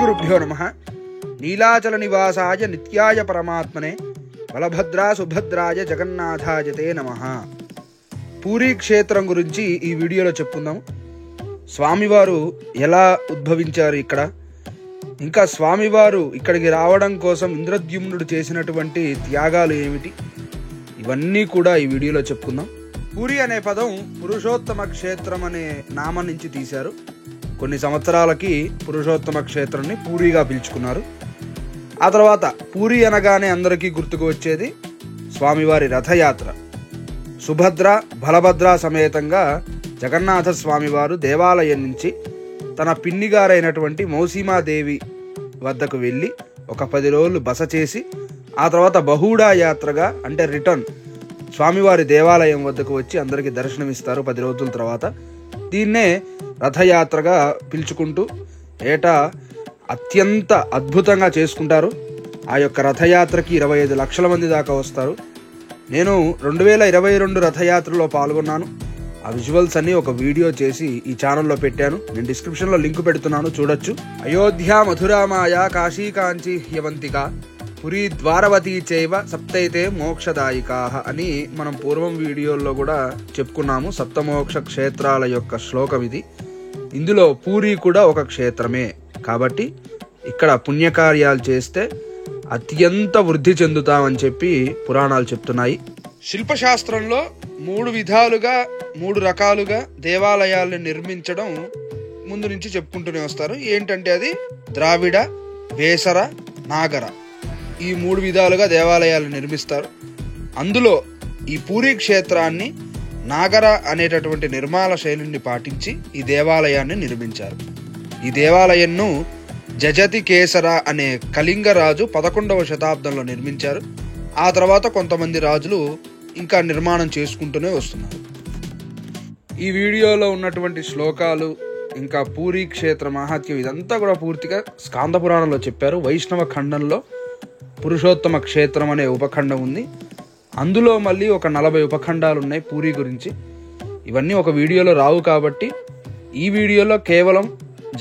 గురుభ్యో నమః. నీలాచల నివాసాయ నిత్యాయ పరమాత్మనే బలభద్రా సుభద్రాయ జగన్నాథాయ తే నమః. పూరీ క్షేత్రం గురించి ఈ వీడియోలో చెప్పుకుందాం. స్వామివారు ఎలా ఉద్భవించారు ఇక్కడ, ఇంకా స్వామివారు ఇక్కడికి రావడం కోసం ఇంద్రద్యుమ్నుడు చేసినటువంటి త్యాగాలు ఏమిటి, ఇవన్నీ కూడా ఈ వీడియోలో చెప్పుకుందాం. పూరి అనే పదం పురుషోత్తమ క్షేత్రం అనే నామం నుంచి తీశారు. కొన్ని సంవత్సరాలకి పురుషోత్తమ క్షేత్రాన్ని పూరిగా పిలుచుకున్నారు. ఆ తర్వాత పూరి అనగానే అందరికీ గుర్తుకు వచ్చేది స్వామివారి రథయాత్ర. సుభద్ర బలభద్ర సమేతంగా జగన్నాథ స్వామివారు దేవాలయం నుంచి తన పిన్నిగారైనటువంటి మౌసీమాదేవి వద్దకు వెళ్ళి ఒక 10 రోజులు బస చేసి ఆ తర్వాత బహుడా యాత్రగా అంటే రిటర్న్ స్వామివారి దేవాలయం వద్దకు వచ్చి అందరికీ దర్శనమిస్తారు 10 రోజుల తర్వాత. దీన్నే రథయాత్రగా పిలుచుకుంటూ ఏటా అత్యంత అద్భుతంగా చేసుకుంటారు. ఆ యొక్క రథయాత్రకి 25 లక్షల మంది దాకా వస్తారు. నేను 2022 రథయాత్రలో పాల్గొన్నాను. ఆ విజువల్స్ అన్ని ఒక వీడియో చేసి ఈ ఛానల్లో పెట్టాను. నేను డిస్క్రిప్షన్లో లింక్ పెడుతున్నాను, చూడొచ్చు. అయోధ్య మధురామాయ కాశీ కాంచీ హ్యవంతిక పురీ ద్వారవతీ చైవ సప్తైతే మోక్షదాయికా అని మనం పూర్వం వీడియోల్లో కూడా చెప్పుకున్నాము. సప్తమోక్ష క్షేత్రాల యొక్క శ్లోకం ఇది. ఇందులో పూరి కూడా ఒక క్షేత్రమే కాబట్టి ఇక్కడ పుణ్యకార్యాలు చేస్తే అత్యంత వృద్ధి చెందుతామని చెప్పి పురాణాలు చెప్తున్నాయి. శిల్పశాస్త్రంలో 3 రకాలుగా దేవాలయాలను నిర్మించడం ముందు నుంచి చెప్పుకుంటూనే వస్తారు. ఏంటంటే అది ద్రావిడ, వేసర, నాగర, ఈ 3 విధాలుగా దేవాలయాలు నిర్మిస్తారు. అందులో ఈ పూరీ క్షేత్రాన్ని నాగర అనేటటువంటి నిర్మాణ శైలిని పాటించి ఈ దేవాలయాన్ని నిర్మించారు. ఈ దేవాలయంను జజతి కేసర అనే కళింగ రాజు 11వ శతాబ్దంలో నిర్మించారు. ఆ తర్వాత కొంతమంది రాజులు ఇంకా నిర్మాణం చేసుకుంటూనే వస్తున్నారు. ఈ వీడియోలో ఉన్నటువంటి శ్లోకాలు ఇంకా పూరీ క్షేత్ర మహాత్మ్యం ఇదంతా కూడా పూర్తిగా స్కాంద పురాణంలో చెప్పారు. వైష్ణవ ఖండంలో పురుషోత్తమ క్షేత్రం అనే ఉపఖండం ఉంది. అందులో మళ్ళీ ఒక 40 ఉపఖండాలు ఉన్నాయి పూరీ గురించి. ఇవన్నీ ఒక వీడియోలో రావు కాబట్టి ఈ వీడియోలో కేవలం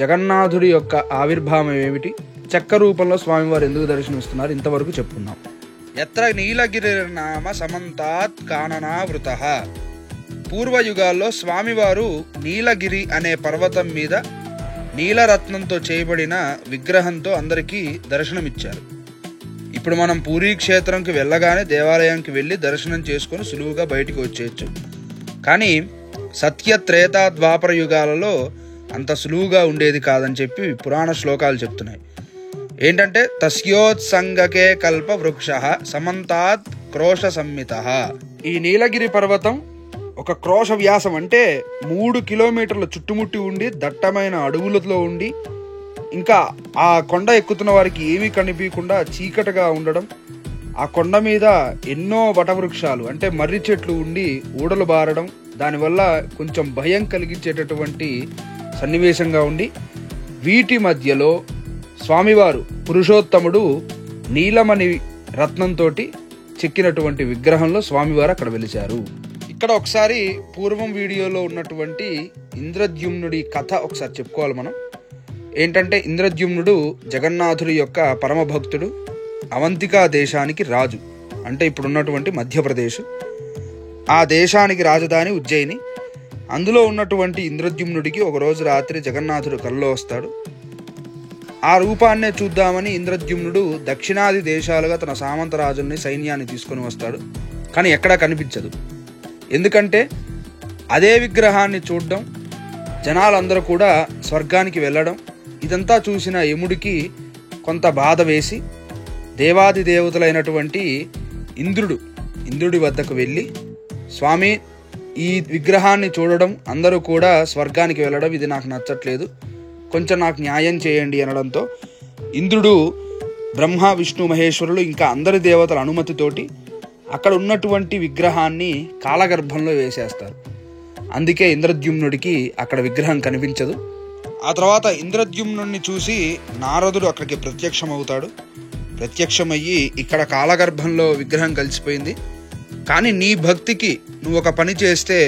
జగన్నాథుడి యొక్క ఆవిర్భావం ఏమిటి, చెక్క రూపంలో స్వామివారు ఎందుకు దర్శనమిస్తున్నారు ఇంతవరకు చెప్పుకున్నాం. యత్ర నీలగిరి నామ సమంతాత్ కాననావృతః. పూర్వయుగాల్లో స్వామివారు నీలగిరి అనే పర్వతం మీద నీలరత్నంతో చేయబడిన విగ్రహంతో అందరికీ దర్శనమిచ్చారు. ఇప్పుడు మనం పూరీ క్షేత్రంకి వెళ్ళగానే దేవాలయానికి వెళ్ళి దర్శనం చేసుకొని సులువుగా బయటికి వచ్చేయచ్చు. కానీ సత్య త్రేతా ద్వాపర యుగాలలో అంత సులువుగా ఉండేది కాదని చెప్పి పురాణ శ్లోకాలు చెప్తున్నాయి. ఏంటంటే తస్యోత్సంగకే కల్ప వృక్ష సమంతాత్ క్రోశ సంహితః. ఈ నీలగిరి పర్వతం ఒక క్రోశ వ్యాసం అంటే 3 కిలోమీటర్ల చుట్టుముట్టి ఉండి దట్టమైన అడవులతో ఉండి ఇంకా ఆ కొండ ఎక్కుతున్న వారికి ఏమీ కనిపించకుండా చీకటిగా ఉండడం, ఆ కొండ మీద ఎన్నో వటవృక్షాలు అంటే మర్రి చెట్లు ఉండి ఊడలు బారడం, దానివల్ల కొంచెం భయం కలిగించేటటువంటి సన్నివేశంగా ఉండి వీటి మధ్యలో స్వామివారు పురుషోత్తముడు నీలమణి రత్నంతో చెక్కినటువంటి విగ్రహంలో స్వామివారు అక్కడ వెలిశారు. ఇక్కడ ఒకసారి పూర్వం వీడియోలో ఉన్నటువంటి ఇంద్రద్యుమ్నుడి కథ ఒకసారి చెప్పుకోవాలి మనం. ఏంటంటే ఇంద్రద్యుమ్నుడు జగన్నాథుడి యొక్క పరమ భక్తుడు. అవంతికా దేశానికి రాజు, అంటే ఇప్పుడున్నటువంటి మధ్యప్రదేశ్. ఆ దేశానికి రాజధాని ఉజ్జయిని. అందులో ఉన్నటువంటి ఇంద్రద్యుమ్నుడికి ఒకరోజు రాత్రి జగన్నాథుడు కల్లో వస్తాడు. ఆ రూపాన్నే చూద్దామని ఇంద్రద్యుమ్నుడు దక్షిణాది దేశాలుగా తన సామంత రాజుల్ని సైన్యాన్ని తీసుకొని వస్తాడు. కానీ ఎక్కడా కనిపించదు. ఎందుకంటే అదే విగ్రహాన్ని చూడడం, జనాలందరూ కూడా స్వర్గానికి వెళ్ళడం, ఇదంతా చూసిన యముడికి కొంత బాధ వేసి దేవాది దేవతలైనటువంటి ఇంద్రుడి వద్దకు వెళ్ళి, స్వామి ఈ విగ్రహాన్ని చూడడం, అందరూ కూడా స్వర్గానికి వెళ్ళడం ఇది నాకు నచ్చట్లేదు, కొంచెం నాకు న్యాయం చేయండి అనడంతో ఇంద్రుడు బ్రహ్మ విష్ణు మహేశ్వరులు ఇంకా అందరి దేవతల అనుమతితోటి అక్కడ ఉన్నటువంటి విగ్రహాన్ని కాలగర్భంలో వేసేస్తారు. అందుకే ఇంద్రద్యుమ్నుడికి అక్కడ విగ్రహం కనిపించదు. ఆ తర్వాత ఇంద్రద్యుమ్నుడిని చూసి నారదుడు అక్కడికి ప్రత్యక్షమవుతాడు. ప్రత్యక్షమయ్యి ఇక్కడ కాలగర్భంలో విగ్రహం కలిసిపోయింది, కానీ నీ భక్తికి నువ్వు ఒక పని చేస్తే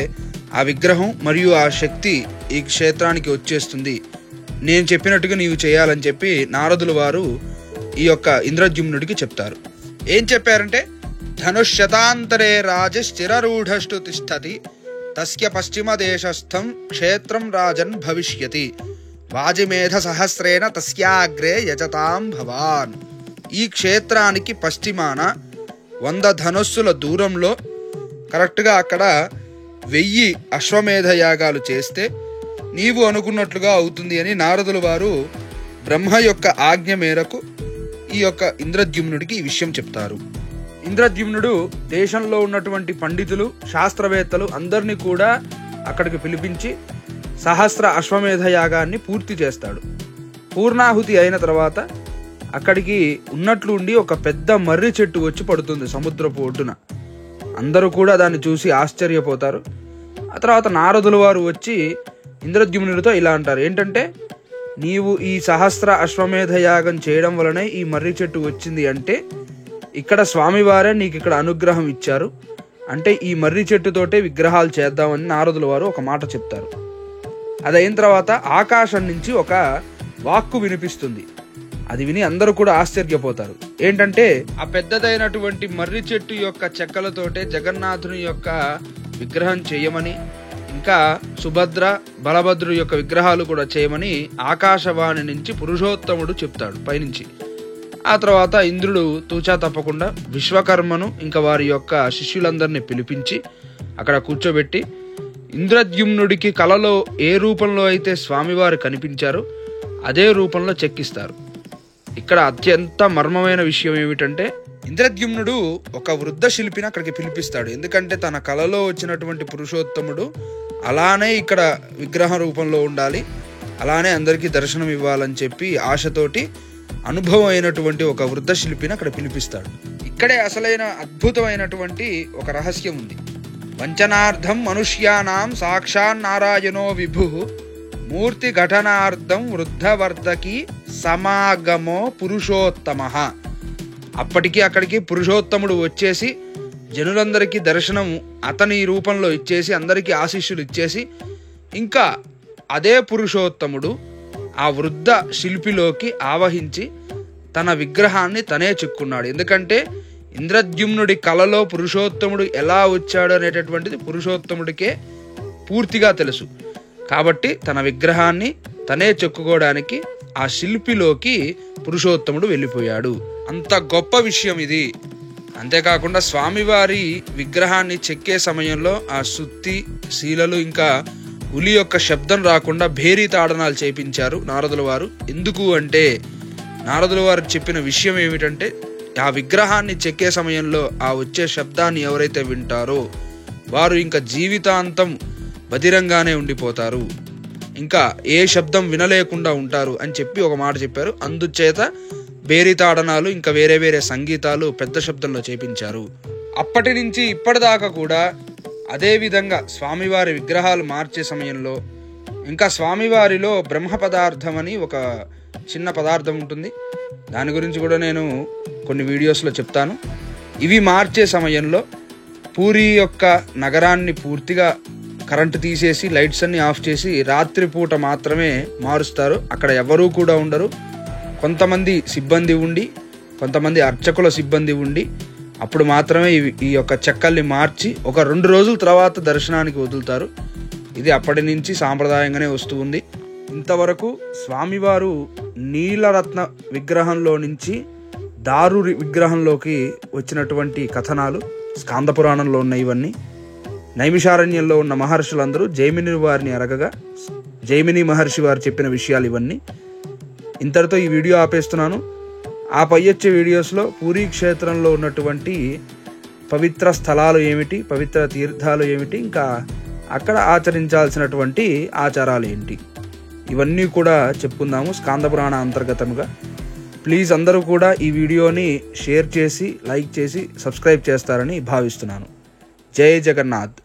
ఆ విగ్రహం మరియు ఆ శక్తి ఈ క్షేత్రానికి వచ్చేస్తుంది, నేను చెప్పినట్టుగా నీవు చేయాలని చెప్పి నారదుల వారు ఈ యొక్క ఇంద్రద్యుమ్నుడికి చెప్తారు. ఏం చెప్పారంటే, ధనుష్యతాంతరే రాజశ్చిరరూఢష్టు తిష్టతి తస్య పశ్చిమ దేశస్థం క్షేత్రం రాజన్ భవిష్యతి వాజిమేధ సహస్రేణ తస్యాగ్రే యజతాం భవాన్. ఈ క్షేత్రానికి పశ్చిమాన 100 ధనుస్సుల దూరంలో కరెక్ట్గా అక్కడ 1000 అశ్వమేధ యాగాలు చేస్తే నీవు అనుకున్నట్లుగా అవుతుంది అని నారదుల వారు బ్రహ్మ యొక్క ఆజ్ఞ మేరకు ఈ యొక్క ఇంద్రద్యుమ్నుడికి ఈ విషయం చెప్తారు. ఇంద్రద్యుమ్నుడు దేశంలో ఉన్నటువంటి పండితులు, శాస్త్రవేత్తలు అందరినీ కూడా అక్కడికి పిలిపించి సహస్ర అశ్వమేధ యాగాన్ని పూర్తి చేస్తాడు. పూర్ణాహుతి అయిన తర్వాత అక్కడికి ఉన్నట్లు ఉండి ఒక పెద్ద మర్రి చెట్టు వచ్చి పడుతుంది సముద్రపు ఒడ్డున. అందరూ కూడా దాన్ని చూసి ఆశ్చర్యపోతారు. ఆ తర్వాత నారదుల వారు వచ్చి ఇంద్రద్యుమ్నుడితో ఇలా అంటారు, ఏంటంటే నీవు ఈ సహస్ర అశ్వమేధ యాగం చేయడం వలనే ఈ మర్రి చెట్టు వచ్చింది, అంటే ఇక్కడ స్వామివారే నీకు ఇక్కడ అనుగ్రహం ఇచ్చారు, అంటే ఈ మర్రి చెట్టుతోటే విగ్రహాలు చేద్దామని నారదుల వారు ఒక మాట చెప్తారు. అదైన తర్వాత ఆకాశం నుంచి ఒక వాక్కు వినిపిస్తుంది. అది విని అందరూ కూడా ఆశ్చర్యపోతారు. ఏంటంటే ఆ పెద్దదైనటువంటి మర్రి చెట్టు యొక్క చెక్కలతోటే జగన్నాథుని యొక్క విగ్రహం చేయమని, ఇంకా సుభద్ర బలభద్రు యొక్క విగ్రహాలు కూడా చేయమని ఆకాశవాణి నుంచి పురుషోత్తముడు చెప్తాడు పైనుంచి. ఆ తర్వాత ఇంద్రుడు తూచా తప్పకుండా విశ్వకర్మను ఇంకా వారి యొక్క శిష్యులందరినీ పిలిపించి అక్కడ కూర్చోబెట్టి ఇంద్రద్యుమ్నుడికి కలలో ఏ రూపంలో అయితే స్వామివారు కనిపించారో అదే రూపంలో చెక్కిస్తారు. ఇక్కడ అత్యంత మర్మమైన విషయం ఏమిటంటే, ఇంద్రద్యుమ్నుడు ఒక వృద్ధ శిల్పిని అక్కడికి పిలిపిస్తాడు. ఎందుకంటే తన కలలో వచ్చినటువంటి పురుషోత్తముడు అలానే ఇక్కడ విగ్రహ రూపంలో ఉండాలి, అలానే అందరికీ దర్శనం ఇవ్వాలని చెప్పి ఆశతోటి అనుభవం అయినటువంటి ఒక వృద్ధ శిల్పిని అక్కడ పిలిపిస్తాడు. ఇక్కడే అసలైన అద్భుతమైనటువంటి ఒక రహస్యం ఉంది. వంచనార్థం మనుష్యానాం సాక్షాన్నారాయణో విభు మూర్తి ఘటనార్థం వృద్ధవర్ధకి సమాగమో పురుషోత్తమ. అప్పటికి అక్కడికి పురుషోత్తముడు వచ్చేసి జనులందరికీ దర్శనం అతని రూపంలో ఇచ్చేసి అందరికీ ఆశీస్సులు ఇచ్చేసి, ఇంకా అదే పురుషోత్తముడు ఆ వృద్ధ శిల్పిలోకి ఆవహించి తన విగ్రహాన్ని తనే చెక్కున్నాడు. ఎందుకంటే ఇంద్రద్యుమ్నుడి కలలో పురుషోత్తముడు ఎలా వచ్చాడు అనేటటువంటిది పురుషోత్తముడికే పూర్తిగా తెలుసు. కాబట్టి తన విగ్రహాన్ని తనే చెక్కుకోవడానికి ఆ శిల్పిలోకి పురుషోత్తముడు వెళ్ళిపోయాడు. అంత గొప్ప విషయం ఇది. అంతేకాకుండా స్వామివారి విగ్రహాన్ని చెక్కే సమయంలో ఆ సుత్తి, శీలలు ఇంకా ఉలి యొక్క శబ్దం రాకుండా భేరీ తాడనాలు చేపించారు నారదుల వారు. ఎందుకు అంటే నారదుల వారు చెప్పిన విషయం ఏమిటంటే, ఆ విగ్రహాన్ని చెక్కే సమయంలో ఆ వచ్చే శబ్దాన్ని ఎవరైతే వింటారో వారు ఇంకా జీవితాంతం బదిరంగానే ఉండిపోతారు, ఇంకా ఏ శబ్దం వినలేకుండా ఉంటారు అని చెప్పి ఒక మాట చెప్పారు. అందుచేత బేరితాడనాలు ఇంకా వేరే వేరే సంగీతాలు పెద్ద శబ్దంలో చేపించారు. అప్పటి నుంచి ఇప్పటిదాకా కూడా అదే విధంగా స్వామివారి విగ్రహాలు మార్చే సమయంలో ఇంకా స్వామివారిలో బ్రహ్మ పదార్థం అని ఒక చిన్న పదార్థం ఉంటుంది. దాని గురించి కూడా నేను కొన్ని వీడియోస్లో చెప్తాను. ఇవి మార్చే సమయంలో పూరి యొక్క నగరాన్ని పూర్తిగా కరెంటు తీసేసి లైట్స్ అన్ని ఆఫ్ చేసి రాత్రిపూట మాత్రమే మారుస్తారు. అక్కడ ఎవరూ కూడా ఉండరు. కొంతమంది సిబ్బంది ఉండి, కొంతమంది అర్చకుల సిబ్బంది ఉండి అప్పుడు మాత్రమే ఈ యొక్క చెక్కల్ని మార్చి ఒక 2 రోజుల తర్వాత దర్శనానికి వదులుతారు. ఇది అప్పటి నుంచి సాంప్రదాయంగానే వస్తూ ఉంది. ఇంతవరకు స్వామివారు నీలరత్న విగ్రహంలో నుంచి దారు విగ్రహంలోకి వచ్చినటువంటి కథనాలు స్కాంద పురాణంలో ఉన్నాయి. ఇవన్నీ నైమిషారణ్యంలో ఉన్న మహర్షులందరూ జైమిని వారిని అడగగా జైమిని మహర్షి వారు చెప్పిన విషయాలు ఇవన్నీ. ఇంతటితో ఈ వీడియో ఆపేస్తున్నాను. ఆ పై వచ్చే వీడియోస్లో పూరీ క్షేత్రంలో ఉన్నటువంటి పవిత్ర స్థలాలు ఏమిటి, పవిత్ర తీర్థాలు ఏమిటి, ఇంకా అక్కడ ఆచరించాల్సినటువంటి ఆచారాలు ఏంటి, ఇవన్నీ కూడా చెప్పుకుందాము స్కాంద పురాణ అంతర్గతంగా. ప్లీజ్ అందరూ కూడా ఈ వీడియోని షేర్ చేసి, లైక్ చేసి, సబ్స్క్రైబ్ చేస్తారని భావిస్తున్నాను. జై జగన్నాథ్.